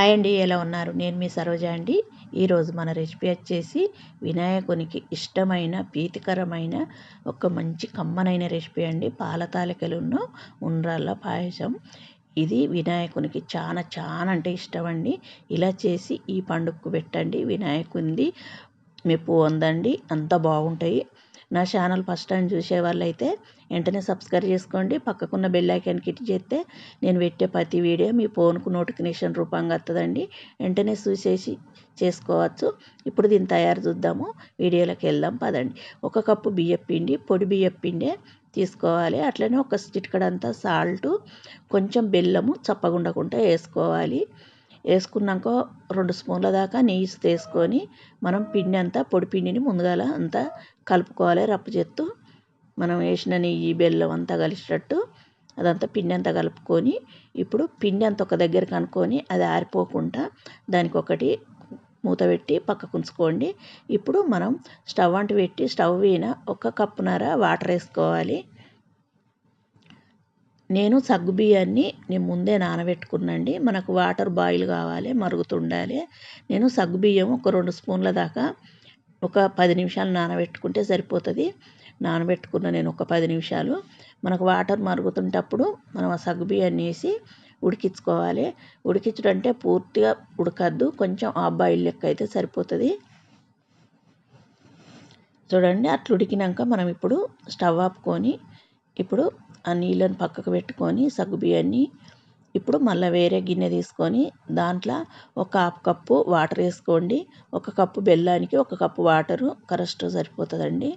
Hi అండి, ఎలా ఉన్నారు? నేను మీ సరోజ అండి. ఈరోజు మన రెసిపీ వచ్చేసి వినాయకునికి ఇష్టమైన ప్రీతికరమైన ఒక మంచి కమ్మనైన రెసిపీ అండి. పాల తాలికలును ఉండ్రాళ్ళ పాయసం. ఇది వినాయకునికి చాలా చాలా అంటే ఇష్టం అండి. ఇలా చేసి ఈ పండుగకు పెట్టండి, వినాయకునిది మెప్పు పొందండి. అంత బాగుంటాయి. నా ఛానల్ ఫస్ట్ టైం చూసే వాళ్ళైతే వెంటనే సబ్స్క్రైబ్ చేసుకోండి. పక్కకున్న బెల్ ఐకాన్ క్లిక్ చేస్తే నేను పెట్టే ప్రతి వీడియో మీ ఫోన్కు నోటిఫికేషన్ రూపంగా వస్తుందండి. వెంటనే చూసేసి చేసుకోవచ్చు. ఇప్పుడు దీని తయారు చూద్దాము. వీడియోలోకి వెళ్దాం పదండి. 1 కప్పు బియ్యం పిండి, పొడి బియ్యం పిండే తీసుకోవాలి. అట్లనే ఒక చిటికెడంతా సాల్టు, కొంచెం బెల్లము చప్పగుండకుండా వేసుకోవాలి. వేసుకున్నాక 2 స్పూన్ల దాకా నెయ్యి వేసుకొని మనం పిండి అంతా పొడి పిండిని ముందుగాల అంతా కలుపుకోవాలి. రప్పు చేత్తు మనం వేసిన నెయ్యి బెల్లం అంతా కలిసేటట్టు అదంతా పిండి అంతా కలుపుకొని ఇప్పుడు పిండి అంతా ఒక దగ్గరికి అనుకొని అది ఆరిపోకుండా దానికి ఒకటి మూత పెట్టి పక్కకు ఉంచుకోండి. ఇప్పుడు మనం స్టవ్ అంటు పెట్టి స్టవ్ మీద 1 కప్పున్నర వాటర్ వేసుకోవాలి. నేను సగ్గుబియ్యాన్ని ముందే నానబెట్టుకున్నాండి. మనకు వాటర్ బాయిల్ కావాలి, మరుగుతుండాలి. నేను సగ్గుబియ్యం ఒక 2 స్పూన్ల దాకా ఒక 10 నిమిషాలు నానబెట్టుకుంటే సరిపోతుంది. నానబెట్టుకున్న నేను ఒక 10 నిమిషాలు. మనకు వాటర్ మరుగుతుంటప్పుడు మనం ఆ సగ్గుబియ్యాన్ని వేసి ఉడికించుకోవాలి. ఉడికించడం అంటే పూర్తిగా ఉడకద్దు, కొంచెం హాఫ్ బాయిల్ లెక్క అయితే సరిపోతుంది. చూడండి, అట్లా ఉడికినాక మనం ఇప్పుడు స్టవ్ ఆపుకొని ఇప్పుడు ఆ నీళ్ళని పక్కకు పెట్టుకొని సగ్గుబియ్యాన్ని ఇప్పుడు మళ్ళీ వేరే గిన్నె తీసుకొని దాంట్లో ఒక 1/2 కప్పు వాటర్ వేసుకోండి. 1 కప్పు బెల్లానికి 1 కప్పు వాటరు కరెక్ట్ సరిపోతుందండి.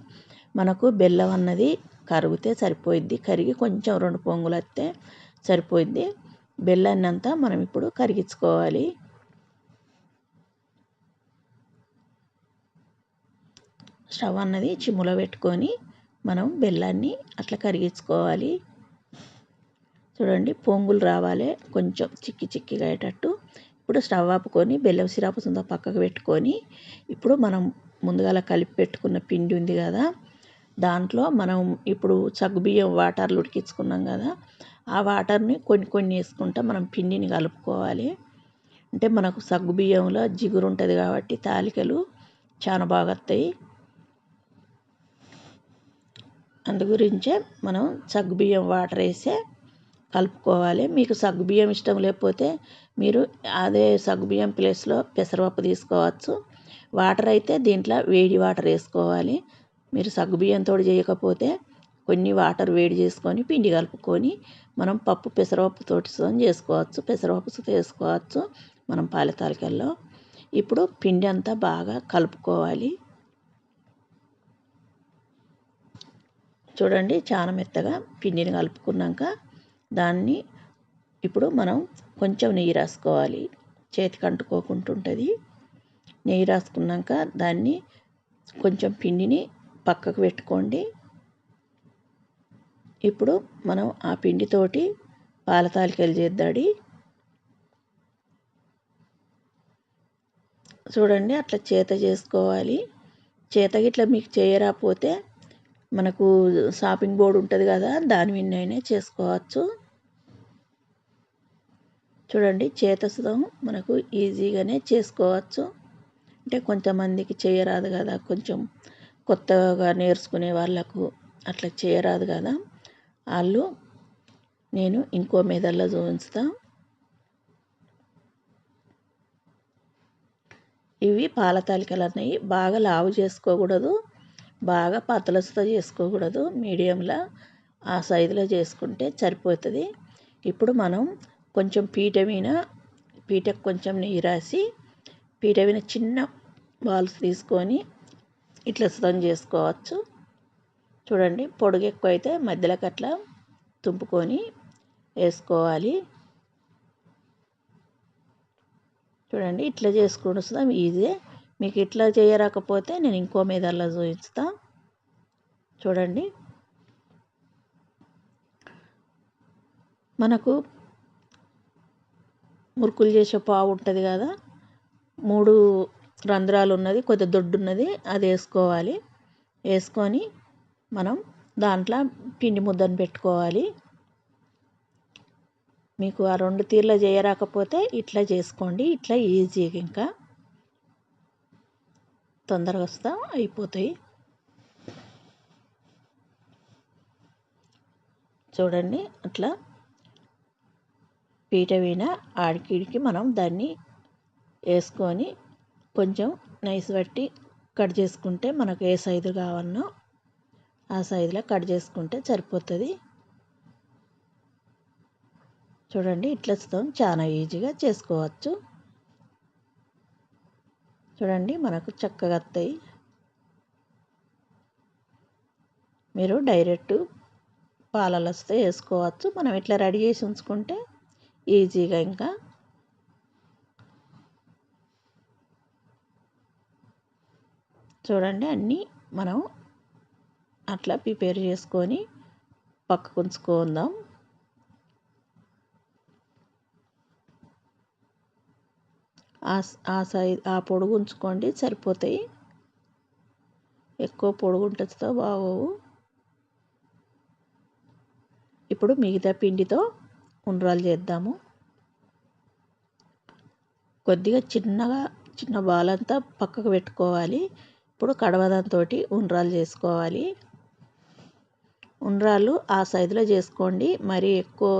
మనకు బెల్లం అన్నది కరిగితే సరిపోయిద్ది. కరిగి కొంచెం 2 పొంగులు వస్తే సరిపోయిద్ది. బెల్లాన్ని అంతా మనం ఇప్పుడు కరిగించుకోవాలి. స్టవ్ అన్నది చిమ్ములో పెట్టుకొని మనం బెల్లాన్ని అట్లా కరిగించుకోవాలి. చూడండి, పొంగులు రావాలి, కొంచెం చిక్కిగా అయ్యేటట్టు. ఇప్పుడు స్టవ్ ఆపుకొని బెల్లం సిరప్ సుంద పక్కకు పెట్టుకొని ఇప్పుడు మనం ముందుగా కలిపి పెట్టుకున్న పిండి ఉంది కదా, దాంట్లో మనం ఇప్పుడు సగ్గుబియ్యం వాటర్లు ఉడికించుకున్నాం కదా, ఆ వాటర్ని కొన్ని కొన్ని వేసుకుంటా మనం పిండిని కలుపుకోవాలి. అంటే మనకు సగ్గుబియ్యంలో జిగురు ఉంటుంది కాబట్టి తాలికలు చాలా బాగా వస్తాయి. అందు గురించే మనం సగ్గుబియ్యం వాటర్ వేసే కలుపుకోవాలి. మీకు సగ్గుబియ్యం ఇష్టం లేకపోతే మీరు అదే సగ్గుబియ్యం ప్లేస్లో పెసరపప్పు తీసుకోవచ్చు. వాటర్ అయితే దీంట్లో వేడి వాటర్ వేసుకోవాలి. మీరు సగ్గుబియ్యంతో చేయకపోతే కొన్ని వాటర్ వేడి చేసుకొని పిండి కలుపుకొని మనం పప్పు పెసరపప్పుతోటి చేసుకోవచ్చు. పెసరపప్పు వేసుకోవచ్చు మనం పాల తాలికల్లో. ఇప్పుడు పిండి అంతా బాగా కలుపుకోవాలి. చూడండి, చాలా మెత్తగా పిండిని కలుపుకున్నాక దాన్ని ఇప్పుడు మనం కొంచెం నెయ్యి రాసుకోవాలి. చేతికి అంటుకోకుంటుంటుంది. నెయ్యి రాసుకున్నాక దాన్ని కొంచెం పిండిని పక్కకు పెట్టుకోండి. ఇప్పుడు మనం ఆ పిండితోటి పాల తాలికలు చేద్దాడి. చూడండి, అట్లా చేత చేసుకోవాలి. చేత గిట్లా మీకు చేయరాకపోతే మనకు షాపింగ్ బోర్డు ఉంటుంది కదా, దాని విన్నైనా చేసుకోవచ్చు. చూడండి, చేతసుతం మనకు ఈజీగానే చేసుకోవచ్చు. అంటే కొంతమందికి చేయరాదు కదా, కొంచెం కొత్తగా నేర్చుకునే వాళ్ళకు అట్లా చేయరాదు కదా, వాళ్ళు నేను ఇంకో మెదడులో చూపిస్తా. ఇవి పాల తాలికలు అన్నవి బాగా లావు చేసుకోకూడదు, బాగా పతలసుతో చేసుకోకూడదు. మీడియంలో ఆ సైజులో చేసుకుంటే సరిపోతుంది. ఇప్పుడు మనం కొంచెం పీటకు కొంచెం నెయ్యి రాసి పీట మీద చిన్న బాల్స్ తీసుకొని ఇట్లా సుతం చేసుకోవచ్చు. చూడండి, పొడుగు ఎక్కువ అయితే మధ్యలోకి అట్లా తుంపుకొని వేసుకోవాలి. చూడండి, ఇట్లా చేసుకుని వస్తాం ఈజీ. మీకు ఇట్లా చేయరాకపోతే నేను ఇంకో మెదడులో చూపిస్తా. చూడండి, మనకు మురుకులు చేసే పావు ఉంటుంది కదా, 3 రంధ్రాలు ఉన్నది, కొద్దిగా దొడ్డు ఉన్నది, అది వేసుకోవాలి. వేసుకొని మనం దాంట్లో పిండి ముద్దను పెట్టుకోవాలి. మీకు ఆ 2 తీర్ల చేయరాకపోతే ఇట్లా చేసుకోండి. ఇట్లా ఈజీగా ఇంకా తొందరగా అయిపోతాయి. చూడండి అట్లా పీట మీద ఆడికిడికి మనం దాన్ని వేసుకొని కొంచెం నైస్ పట్టి కట్ చేసుకుంటే మనకు ఏ సైజు కావాలనో ఆ సైజులో కట్ చేసుకుంటే సరిపోతుంది. చూడండి ఇట్లా చాలా ఈజీగా చేసుకోవచ్చు. చూడండి మనకు చక్కగా వస్తాయి. మీరు డైరెక్ట్ పాలలో వస్తే వేసుకోవచ్చు. మనం ఇట్లా రెడీ చేసి ఉంచుకుంటే ఈజీగా ఇంకా చూడండి అన్నీ మనం అట్లా ప్రిపేర్ చేసుకొని పక్కకు ఉంచుకుందాం. ఆ సైజ్ ఆ పొడుగు ఉంచుకోండి సరిపోతాయి. ఎక్కువ పొడుగు ఉంటుందో బాగోవు. ఇప్పుడు మిగతా పిండితో ఉండ్రాలు చేద్దాము. కొద్దిగా చిన్న బాల్ అంతా పక్కకు పెట్టుకోవాలి. ఇప్పుడు కడవదంతో ఉండ్రాలు చేసుకోవాలి. ఉండ్రాలు ఆ సైజులో చేసుకోండి. మరీ ఎక్కువ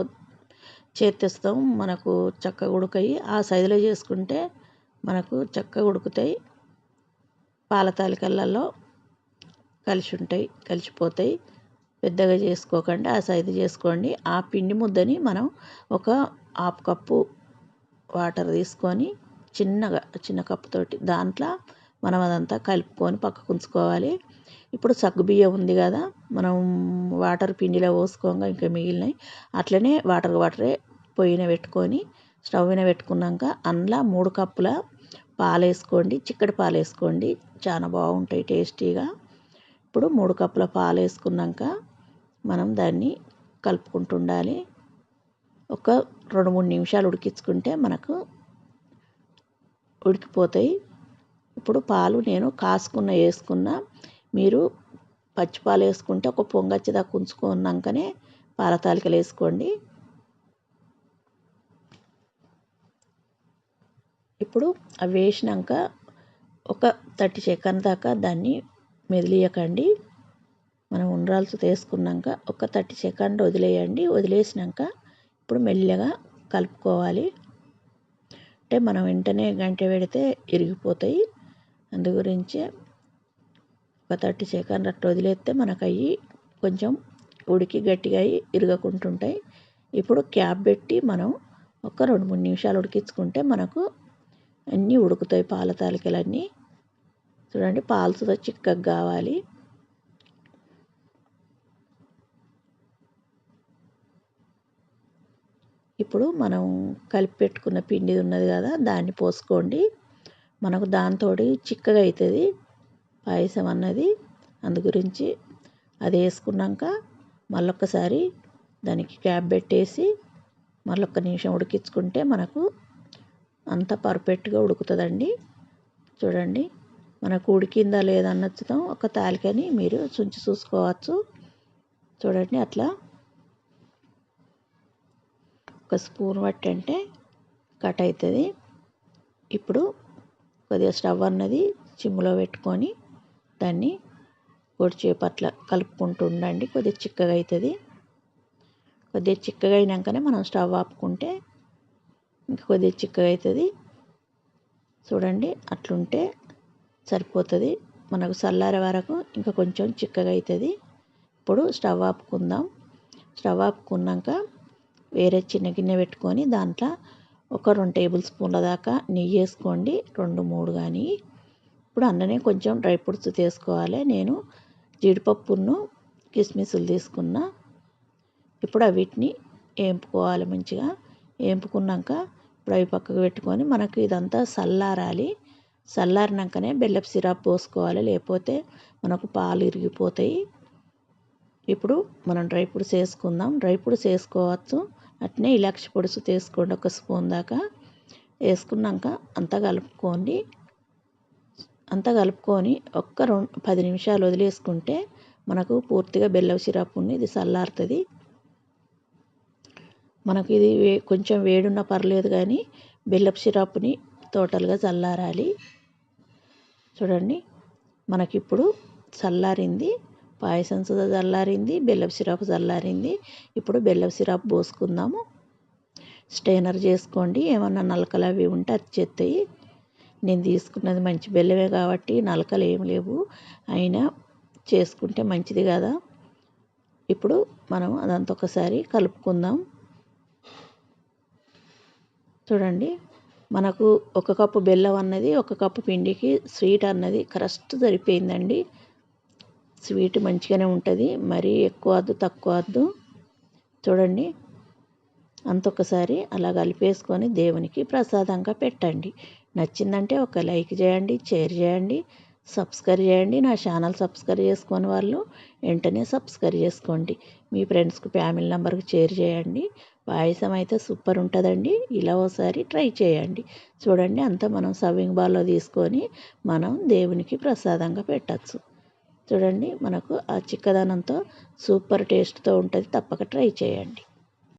చేత్తేస్తాం మనకు చక్కగా ఉడకాయి. ఆ సైజులో చేసుకుంటే మనకు చక్కగా ఉడుకుతాయి. పాల తాలికలలో కలిసిపోతాయి. పెద్దగా చేసుకోకండి, ఆ సైజు చేసుకోండి. ఆ పిండి ముద్దని మనం ఒక హాఫ్ కప్పు వాటర్ తీసుకొని చిన్న కప్పుతోటి దాంట్లో మనం అదంతా కలుపుకొని పక్కకు ఉంచుకోవాలి. ఇప్పుడు సగ్గుబియ్యం ఉంది కదా, మనం వాటర్ పిండిలో పోసుకోగా ఇంకా మిగిలినవి అట్లనే వాటరే పొయ్యిన పెట్టుకొని స్టవ్ మీద పెట్టుకున్నాక అందులో 3 కప్పుల పాలు వేసుకోండి. చిక్కటి పాలు వేసుకోండి, చాలా బాగుంటాయి టేస్టీగా. ఇప్పుడు 3 కప్పుల పాలు వేసుకున్నాక మనం దాన్ని కలుపుకుంటూ ఉండాలి. ఒక 2-3 నిమిషాలు ఉడికించుకుంటే మనకు ఉడికిపోతాయి. ఇప్పుడు పాలు నేను వేసుకున్న. మీరు పచ్చిపాలు వేసుకుంటే ఒక పొంగచ్చేదాకా ఉంచుకున్నాకనే పాల తాలికలు వేసుకోండి. ఇప్పుడు అవి వేసినాక ఒక 30 సెకండ్ దాకా దాన్ని మెదిలియకండి. మనం ఉండ్రాలు తీసుకున్నాక ఒక 30 సెకండ్ వదిలేయండి. వదిలేసినాక ఇప్పుడు మెల్లగా కలుపుకోవాలి. అంటే మనం వెంటనే గంట పెడితే ఇరిగిపోతాయి. అందు గురించి ఒక 30 సెకండ్ అట్లా వదిలేస్తే మనకు అవి కొంచెం ఉడికి గట్టిగా అయ్యి ఇరగకుంటుంటాయి. ఇప్పుడు క్యాప్ పెట్టి మనం ఒక 2-3 నిమిషాలు ఉడికించుకుంటే మనకు అన్నీ ఉడుకుతాయి పాల తాలికలన్నీ. చూడండి పాలు చిక్కగా కావాలి. ఇప్పుడు మనం కలిపి పెట్టుకున్న పిండి ఉన్నది కదా, దాన్ని పోసుకోండి. మనకు దాంతో చిక్కగా అవుతుంది పాయసం అన్నది. అందు గురించి అది వేసుకున్నాక మళ్ళొక్కసారి దానికి క్యాప్ పెట్టేసి మళ్ళొక్క నిమిషం ఉడికించుకుంటే మనకు అంత పర్ఫెక్ట్గా ఉడుకుతుందండి. చూడండి మనకు ఉడికిందా లేదా అన్నది ఒక తాలికని మీరు చూసుకోవచ్చు. చూడండి అట్లా ఒక స్పూన్ పట్టి అంటే కట్ అవుతుంది. ఇప్పుడు కొద్దిగా స్టవ్ అన్నది సిమ్లో పెట్టుకొని దాన్ని కొద్దిసేపు అట్లా కలుపుకుంటూ ఉండండి. కొద్దిగా చిక్కగా అవుతుంది. కొద్దిగా చిక్కగా అయినాకనే మనం స్టవ్ ఆపుకుంటే ఇంకా కొద్దిగా చిక్కగా అవుతుంది. చూడండి అట్లుంటే సరిపోతుంది. మనకు చల్లారే వరకు ఇంకా కొంచెం చిక్కగా అవుతుంది. ఇప్పుడు స్టవ్ ఆపుకుందాం. స్టవ్ ఆపుకున్నాక వేరే చిన్న గిన్నె పెట్టుకొని దాంట్లో ఒక 2 టేబుల్ స్పూన్ల దాకా నెయ్యి వేసుకోండి. 2-3 కానీ. ఇప్పుడు అందులోనే కొంచెం డ్రై ఫ్రూట్స్ తీసుకోవాలి. నేను జీడిపప్పును కిస్మిస్లు తీసుకున్నా. ఇప్పుడు వీటిని వేపుకోవాలి మంచిగా. వేపుకున్నాక ఇప్పుడు అవి పక్కకు పెట్టుకొని మనకు ఇదంతా చల్లారాలి. చల్లారినాకనే బెల్లపు సిరప్ పోసుకోవాలి, లేకపోతే మనకు పాలు ఇరిగిపోతాయి. ఇప్పుడు మనం డ్రై ఫ్రూట్స్ వేసుకుందాం. డ్రై ఫ్రూట్స్ వేసుకోవచ్చు, అట్నే ఇలాచి పొడుసు తీసుకోండి. ఒక స్పూన్ దాకా వేసుకున్నాక అంతా కలుపుకోండి. అంతా కలుపుకొని ఒక్క 10 నిమిషాలు వదిలేసుకుంటే మనకు పూర్తిగా బెల్లం సిరప్ ఇది చల్లారుతుంది. మనకి ఇది కొంచెం వేడున్నా పర్లేదు, కానీ బెల్లపు సిరప్ని టోటల్గా చల్లారాలి. చూడండి, మనకిప్పుడు చల్లారింది, పాయసం సుధా చల్లారింది, బెల్లపు సిరప్ చల్లారింది. ఇప్పుడు బెల్లపు సిరప్ పోసుకుందాము. స్టెయినర్ చేసుకోండి, ఏమన్నా నలకలు అవి ఉంటే వచ్చేస్తాయి. నేను తీసుకున్నది మంచి బెల్లమే కాబట్టి నలకలు ఏమి లేవు, అయినా చేసుకుంటే మంచిది కదా. ఇప్పుడు మనం అదంతా ఒకసారి కలుపుకుందాం. చూడండి, మనకు 1 కప్పు బెల్లం అన్నది 1 కప్పు పిండికి స్వీట్ అన్నది కరెక్ట్ సరిపోయిందండి. స్వీట్ మంచిగానే ఉంటుంది, మరీ ఎక్కువ వద్దు తక్కువ వద్దు. చూడండి, అంతొకసారి అలా కలిపేసుకొని దేవునికి ప్రసాదంగా పెట్టండి. నచ్చిందంటే ఒక లైక్ చేయండి, షేర్ చేయండి, సబ్స్క్రైబ్ చేయండి. నా ఛానల్ సబ్స్క్రైబ్ చేసుకొని వాళ్ళు వెంటనే సబ్స్క్రైబ్ చేసుకోండి. మీ ఫ్రెండ్స్కి ఫ్యామిలీ మెంబర్కి షేర్ చేయండి. పాయసం అయితే సూపర్ ఉంటుందండి. ఇలా ఒకసారి ట్రై చేయండి. చూడండి, అంతా మనం సర్వింగ్ బాల్లో తీసుకొని మనం దేవునికి ప్రసాదంగా పెట్టచ్చు. చూడండి, మనకు ఆ చిక్కదనంతో సూపర్ టేస్ట్తో ఉంటుంది. తప్పక ట్రై చేయండి.